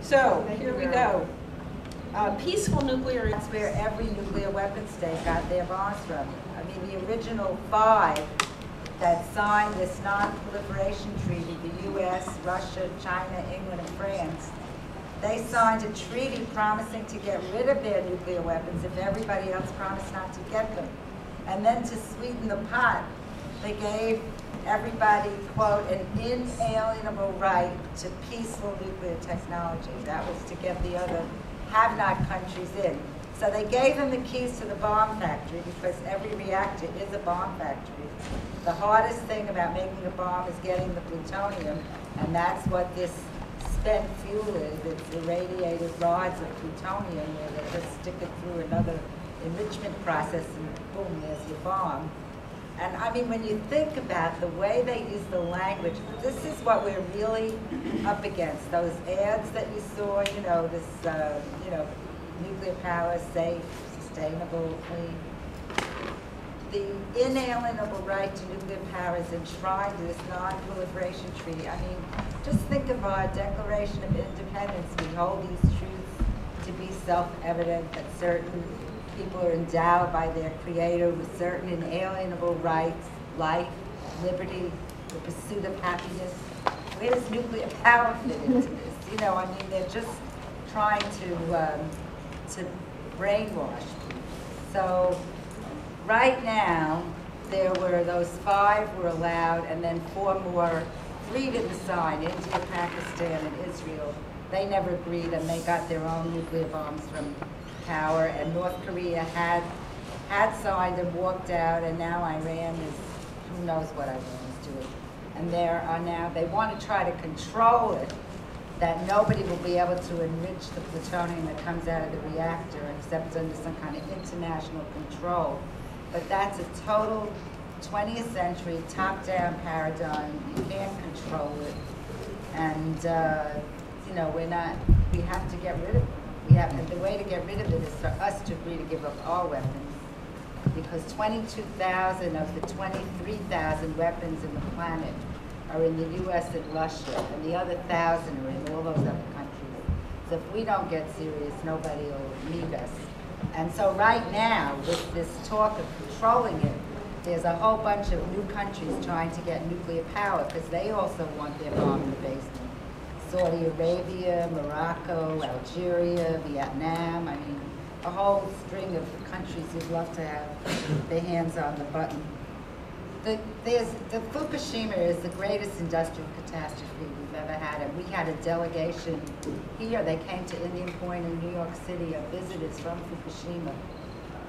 So here we go. Peaceful nuclear is where every nuclear weapon state got their bombs from. I mean, the original 5 that signed this non-proliferation treaty, the US, Russia, China, England, and France, they signed a treaty promising to get rid of their nuclear weapons if everybody else promised not to get them. And then to sweeten the pot, they gave everybody, quote, an inalienable right to peaceful nuclear technology. That was to get the other have-not countries in. So they gave them the keys to the bomb factory because every reactor is a bomb factory. The hardest thing about making a bomb is getting the plutonium, and that's what this spent fuel is. It's irradiated rods of plutonium where they just stick it through another enrichment process and boom, there's your bomb. And I mean, when you think about the way they use the language, this is what we're really up against. Those ads that you saw, you know, this, nuclear power, safe, sustainable, clean. The inalienable right to nuclear power is enshrined in this non-proliferation treaty. I mean, just think of our Declaration of Independence. We hold these truths to be self-evident that certain people are endowed by their creator with certain inalienable rights, life, liberty, the pursuit of happiness. Where does nuclear power fit into this? You know, I mean, they're just trying to brainwash people. So right now, there were those 5 were allowed, and then 4 more, 3 didn't sign, India, Pakistan, and Israel. They never agreed, and they got their own nuclear bombs from power, and North Korea had signed and walked out, and now Iran is, who knows what Iran is doing. And there are now, they want to try to control it, that nobody will be able to enrich the plutonium that comes out of the reactor except under some kind of international control. But that's a total 20th century top-down paradigm. You can't control it. And, you know, we have to get rid of it. And the way to get rid of it is for us to agree to give up all weapons, because 22,000 of the 23,000 weapons in the planet are in the US and Russia, and the other 1,000 are in all those other countries. So if we don't get serious, nobody will meet us. And so right now, with this talk of controlling it, there's a whole bunch of new countries trying to get nuclear power because they also want their bomb in the basement. Saudi Arabia, Morocco, Algeria, Vietnam, I mean, a whole string of countries who'd love to have their hands on the button. The Fukushima is the greatest industrial catastrophe we've ever had, and we had a delegation here. They came to Indian Point in New York City of visitors from Fukushima.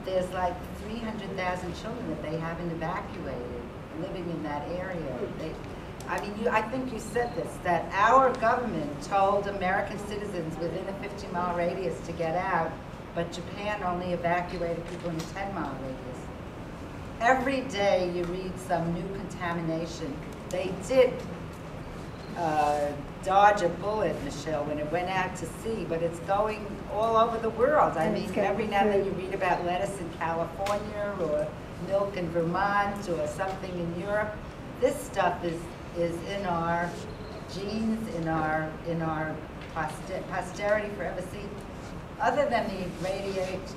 There's like 300,000 children that they haven't evacuated living in that area. I think you said this, that our government told American citizens within a 50-mile radius to get out, but Japan only evacuated people in a 10-mile radius. Every day you read some new contamination. They did dodge a bullet, Michelle, when it went out to sea, but it's going all over the world. I mean, every now and then you read about lettuce in California or milk in Vermont or something in Europe. This stuff is in our genes, in our posterity forever. See, other than the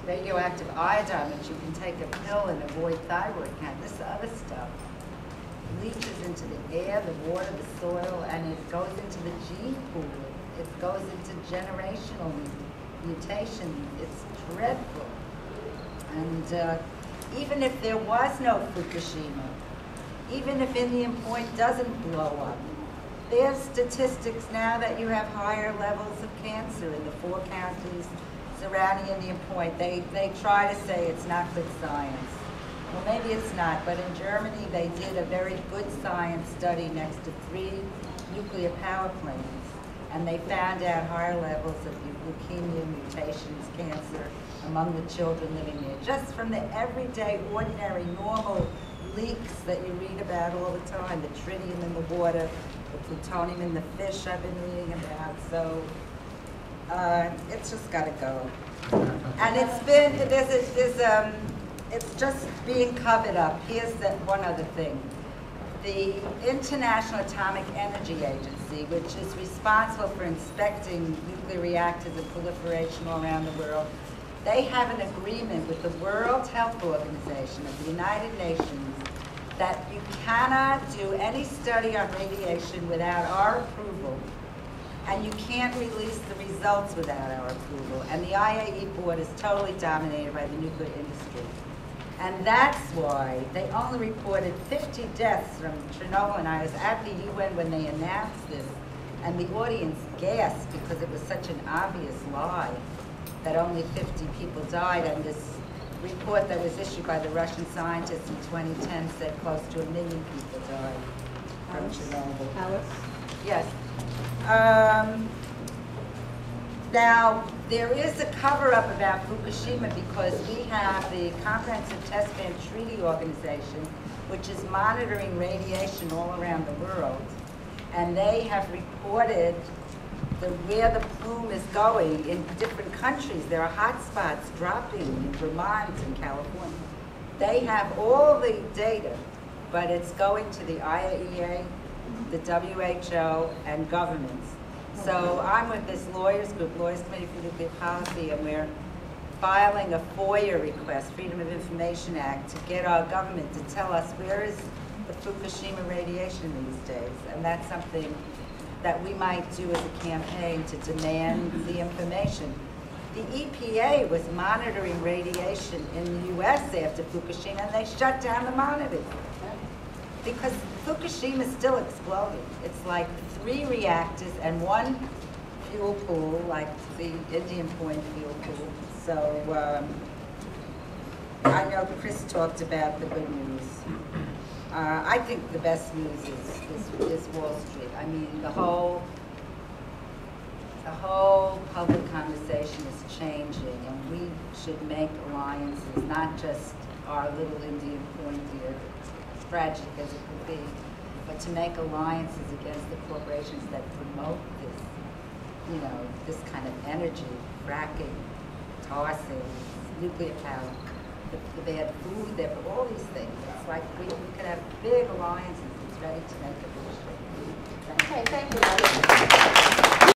radioactive iodine, which you can take a pill and avoid thyroid cancer, this other stuff leaches into the air, the water, the soil, and it goes into the gene pool. It goes into generational mutation. It's dreadful. And even if there was no Fukushima, even if Indian Point doesn't blow up, there's statistics now that you have higher levels of cancer in the 4 counties surrounding Indian Point. They try to say it's not good science. Well, maybe it's not, but in Germany they did a very good science study next to 3 nuclear power plants, and they found out higher levels of leukemia, mutations, cancer among the children living there, just from the everyday, ordinary, normal leaks that you read about all the time, the tritium in the water, the plutonium in the fish I've been reading about. So it's just got to go. And it's just being covered up. Here's one other thing. the International Atomic Energy Agency, which is responsible for inspecting nuclear reactors and proliferation all around the world, they have an agreement with the World Health Organization of the United Nations that you cannot do any study on radiation without our approval, and you can't release the results without our approval. And the IAEA board is totally dominated by the nuclear industry. And that's why they only reported 50 deaths from Chernobyl, and I was at the UN when they announced this, and the audience gasped because it was such an obvious lie that only 50 people died, and this report that was issued by the Russian scientists in 2010 said close to 1 million people died from Chernobyl. Alice? Yes. Now, there is a cover-up about Fukushima because we have the Comprehensive Test Ban Treaty Organization, which is monitoring radiation all around the world. And they have reported where the plume is going in different countries. There are hot spots dropping in Vermont and California. They have all the data, but it's going to the IAEA, the WHO, and governments. So I'm with this lawyers group, Lawyers Committee for Nuclear Policy, and we're filing a FOIA request, Freedom of Information Act, to get our government to tell us where is the Fukushima radiation these days. And that's something that we might do as a campaign to demand the information. The EPA was monitoring radiation in the US after Fukushima, and they shut down the monitors. Because Fukushima is still exploding. It's like 3 reactors and 1 fuel pool, like the Indian Point fuel pool. So I know Chris talked about the good news. I think the best news is Wall Street. I mean, the whole public conversation is changing, and we should make alliances, not just our little Indian Point here, tragic as it could be, but to make alliances against the corporations that promote this, you know, this kind of energy, fracking, tar sands, nuclear power, the bad food, there, all these things. It's like we could have big alliances that's ready to make a big shift. Okay, thank you.